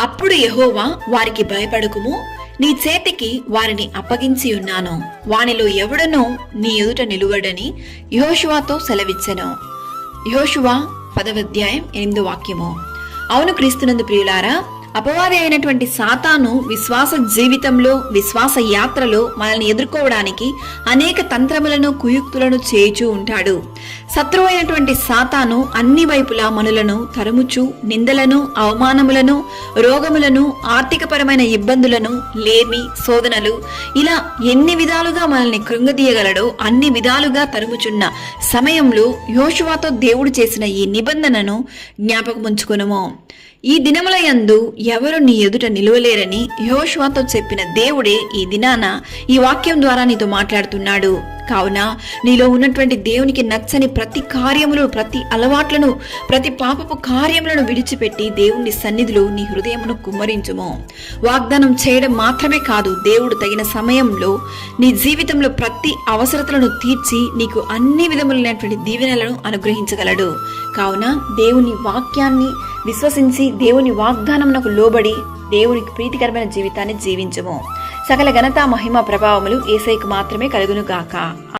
అప్పుడు యెహోవా వారికి భయపడకుము, నీ చేతికి వారిని అప్పగించి ఉన్నాను, వానిలో ఎవడనో నీ ఎదుట నిలువడని యెహోషువతో సెలవిచ్చెను. యెహోషువ 10వ అధ్యాయం 8వ వాక్యము. అవును క్రీస్తునందు ప్రియులారా, అపవాది అయినటువంటి సాతాను విశ్వాస జీవితంలో, విశ్వాస యాత్రలో మనల్ని ఎదుర్కోవడానికి అనేక తంత్రములను, కుయుక్తులను చేయుచూ ఉంటాడు. శత్రువు అయినటువంటి సాతాను అన్ని వైపులా మనలను తరుముచు నిందలను, అవమానములను, రోగములను, ఆర్థికపరమైన ఇబ్బందులను, లేమి, శోధనలు, ఇలా ఎన్ని విధాలుగా మనల్ని కృంగదీయగలడో అన్ని విధాలుగా తరుముచున్న సమయంలో యెహోషువతో దేవుడు చేసిన ఈ నిబంధనను జ్ఞాపకముంచుకొనుము. ఈ దినముల యందు ఎవరు నీ ఎదుట నిలువలేరని యెహోషువతో చెప్పిన దేవుడే ఈ దినాన ఈ వాక్యం ద్వారా నీతో మాట్లాడుతున్నాడు. కావున నీలో ఉన్నటువంటి దేవునికి నచ్చని ప్రతి కార్యములు, ప్రతి అలవాట్లను, ప్రతి పాపపు కార్యములను విడిచిపెట్టి దేవుని సన్నిధిలో నీ హృదయమును కుమ్మరించుము. వాగ్దానం చేయడం మాత్రమే కాదు, దేవుడు తగిన సమయంలో నీ జీవితంలో ప్రతి అవసరతలను తీర్చి నీకు అన్ని విధములైనటువంటి దీవెనలను అనుగ్రహించగలడు. కావున దేవుని వాక్యాన్ని విశ్వసించి దేవుని వాగ్దానమునకు లోబడి దేవునికి ప్రీతికరమైన జీవితాన్ని జీవించము. సకల ఘనత, మహిమ, ప్రభావములు యేసయ్యకు మాత్రమే కలుగును గాక.